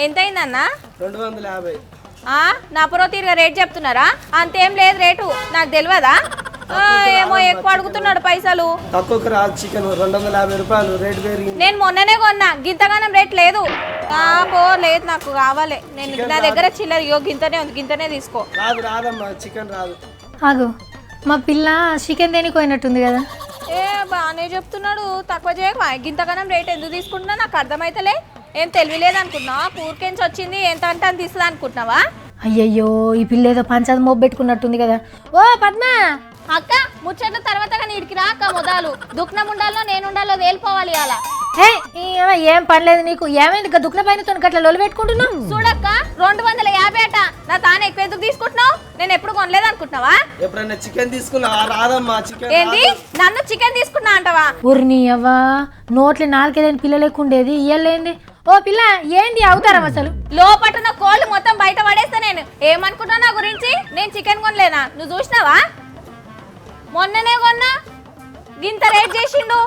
ఎంతైందన్నా? 250. నా పరో తీరుగా రేట్ చెప్తున్నారా? అంతేం లేదు రేటు, నాకు తెలియదా? ఏమో ఎక్కువ అడుగుతున్నాడు పైసలు. తక్కువకు రాదు చికెన్, 250 రూపాయలు రేట్ పెరిగింది. నేను మొన్ననే కొన్నా, గింతగానం రేట్ లేదు. పో లేదు, నాకు కావాలి. నేను నా దగ్గర చిల్లర గింతనే ఉంది, గింతనే తీసుకో. రాదమ్మా చికెన్ రాదు. ఆగు, మా పిల్ల చికెన్ దేనికి పోయినట్టుంది కదా. బాగానే చెప్తున్నాడు, తక్కువ చేయక గింతగానం రేట్ ఎందుకు తీసుకుంటున్నా నాకు అర్థమైతలే. ఏం తెలియలేదు అనుకుంటున్నావా? పూర్కెంచి వచ్చింది ఎంత అంటే అని తీస్తుంది అనుకుంటున్నావా? అయ్యయ్యో, ఈ పిల్ల ఏదో పంచాది మోపు పెట్టుకున్నట్టుంది కదా. ఓ పద్మ అక్క, ముచ్చట్ల తర్వాత నీడికి రా అక్క. మొదలు దుఃఖనం ఉండాలో నేను ఉండాలో తేలిపోవాలి అలా. ఏం పనిలేదు నీకు, ఏమైంది దుఃఖన పైన అట్లా లొలి పెట్టుకుంటున్నావు? చూడక్క, 250 అట. నా తాను ఎక్కువ ఎందుకు తీసుకుంటున్నావు? నేను ఎప్పుడు కొనలేదు అనుకుంటున్నావా? ఎప్పుడైనా చికెన్ తీసుకున్నావా? రాదమ్మా చికెన్. ఏంది, నన్ను చికెన్ తీసుకున్నా అంటవా? ఊరిని అవ్వా, నోట్లే నాలుగేళ్ళని పిల్ల లేకుండేది ఇయ్యలేంది. ఓ పిల్ల, ఏంది అవుతారం అసలు? లోపట్టున్న కోళ్ళు మొత్తం బయట పడేస్తా. నేను ఏమనుకుంటున్నా నా గురించి? నేను చికెన్ కొనలేనా? నువ్వు చూసినావా? మొన్ననే కొన్నా, గింత రేట్ చేసిండు.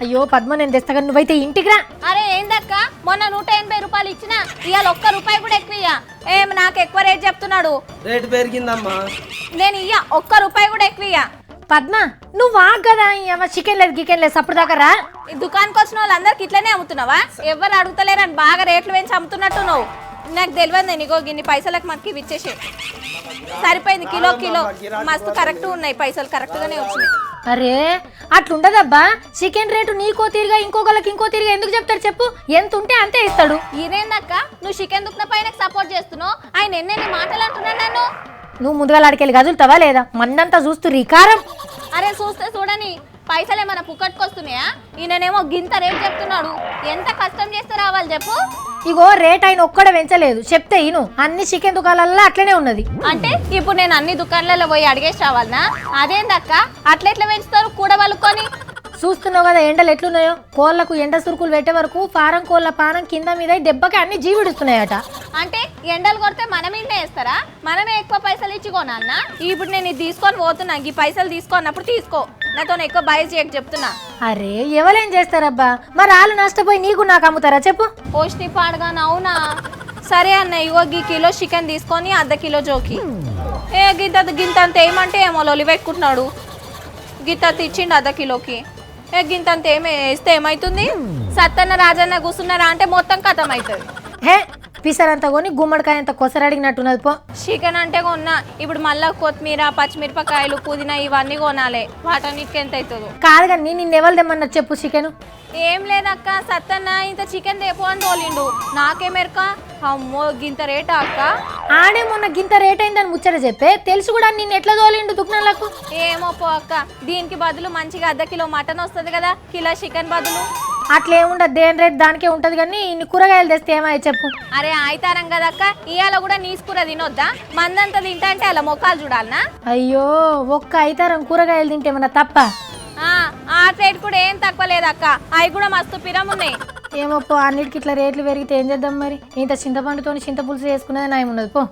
అయ్యో పద్మ, నేను తెస్తాగా, నువ్వైతే ఇంటికి రా. అరే ఏందక్క, మొన్న 180 రూపాయలు ఇచ్చిన, ఇవాళ 1 రూపాయి కూడా ఎక్కువ. ఏం నాకు ఎక్కువ రేట్ చెప్తున్నాడు? రేట్ పెరిగిందమ్మా. నేను 1 రూపాయి కూడా ఎక్కువ. పద్మ, నువ్వు వాగ్ కదా, చికెన్ లేదు గికెన్ లేదు అప్పుడు దాకా రా. ఈ దుకాణానికి వచ్చిన వాళ్ళందరికి ఇట్లనే అమ్ముతున్నావా? ఎవరు అడుగుతలేరని బాగా రేట్లు పెంచి అమ్ముతున్నట్టు నువ్వు. నాకు తెలియదు. నేను ఇగో గిన్ని పైసలకు మనకి ఇవి ఇచ్చేసి సరిపోయింది. కిలో మస్తు కరెక్ట్ ఉన్నాయి, పైసలు కరెక్ట్ గానే వచ్చినాయి. అరే అట్లుండదబ్బా, చికెన్ రేటు నీకో తీరుగా ఇంకొకళ్ళకి ఇంకో తీరుగా ఎందుకు చెప్తాడు చెప్పు? ఎంత ఉంటే అంతే ఇస్తాడు. ఇదేందక్క, నువ్వు చికెన్ దుక్కున పైన సపోర్ట్ చేస్తున్నావు? ఆయన ఎన్నెన్ని మాటలు అంటున్నాను నన్ను. నువ్వు ముందుగా అడికెళ్ళి కదులుతావా లేదా? మన్నంతా చూస్తూ రికారం. అరే చూస్తే చూడని, పైసలు ఏమన్నా పుక్కట్టుకొస్తున్నాయా? ఈయననేమో గింత రేట్ చెప్తున్నాడు. ఎంత కష్టం చేస్తే రావాలి చెప్పు? ఇగో రేట్ ఆయన ఒక్కడ పెంచలేదు, చెప్తే ఈను అన్ని చికెన్ దుకాణాలలో అట్లనే ఉన్నది. అంటే ఇప్పుడు నేను అన్ని దుకాణాలలో పోయి అడిగేసి రావాలనా? అదేందక్క, అట్లెట్లా పెంచుతారు కూడా వాళ్ళుకొని? చూస్తున్నావు కదా ఎండలు ఎట్లున్నాయో. కోళ్లకు ఎండ సురుకులు పెట్టే వరకు ఫారం కోళ్ళ పానం కింద మీద దెబ్బకి అన్ని జీవిడుస్తున్నాయట. అంటే ఎండలు కొడితే మనం ఇంటే వేస్తారా? మనమే ఎక్కువ పైసలు ఇచ్చి కొనాలనా? ఇప్పుడు నేను ఇది తీసుకొని పోతున్నా, ఈ పైసలు తీసుకున్నప్పుడు తీసుకో, నాతో ఎక్కువ బయట చేయక చెప్తున్నా. అరే ఎవరేం చేస్తారబ్బా, మరి వాళ్ళు నష్టపోయి నీకు నాకు అమ్ముతారా చెప్పు? పోషణి పాడగా అవునా? సరే అన్న, ఇగో ఈ కిలో చికెన్ తీసుకొని ½ కిలో జోకి. గింత అంత ఏమంటే ఏమో లొలి పెట్టుకుంటున్నాడు. గిత్త ఇచ్చిండు ½ కిలోకి. గింత అంత వేస్తే ఏమవుతుంది? సత్తన్న రాజన్న కూర్చున్నారా అంటే మొత్తం కథం అవుతుంది. హే పిసరంతా కొని గుమ్మడికాయ అంత కొసరడిగినట్టున్నది పో. చికెన్ అంటే కొన్నా, ఇప్పుడు మళ్ళీ కొత్తిమీర, పచ్చిమిరపకాయలు, పుదీనా ఇవన్నీ కొనాలి. వాటన్నిటికి ఎంత అవుతుందో? కాదు కానీ నిన్ను ఎవరు తెమ్మన్నా చెప్పు చికెన్? ఏం లేదక్క, సత్తన్న ఇంత చికెన్ తెపో అని తోలిండు. నాకేమెరక, అమ్మో గింత రేటా అక్క? ఆడే మొన్న గింత రేట్ అయిందని ముచ్చట చెప్పే, తెలుసు కూడా నిన్ను ఎట్లా తోలిండు దుకాణాలకు? ఏమో పో అక్క, దీనికి బదులు మంచిగా ½ కిలో మటన్ వస్తుంది కదా, కిలో చికెన్ బదులు. అట్లేముండదు, దేని రేట్ దానికే ఉంటది కానీ ఇన్ని కూరగాయలు తెస్తే ఏమయ్య చెప్పు? అరే ఆయితారం కదక్క, ఇవాళ కూడా నీసు కూర తినొద్దా? మందంతా తింటా అంటే అలా మొక్కలు చూడాలనా? అయ్యో, ఒక్క ఐతారం కూరగాయలు తింటే ఏమన్నా తప్ప? ఆ రేట్ కూడా ఏం తక్కువ లేదక్క, అవి కూడా మస్తు పిరమున్నాయి. ఏమో పో, అన్నిటికి ఇట్లా రేట్లు పెరిగితే ఏం చేద్దాం మరి? ఇంత చింతపండుతో చింతపులుసు చేసుకునేది నాయమున్నది పో.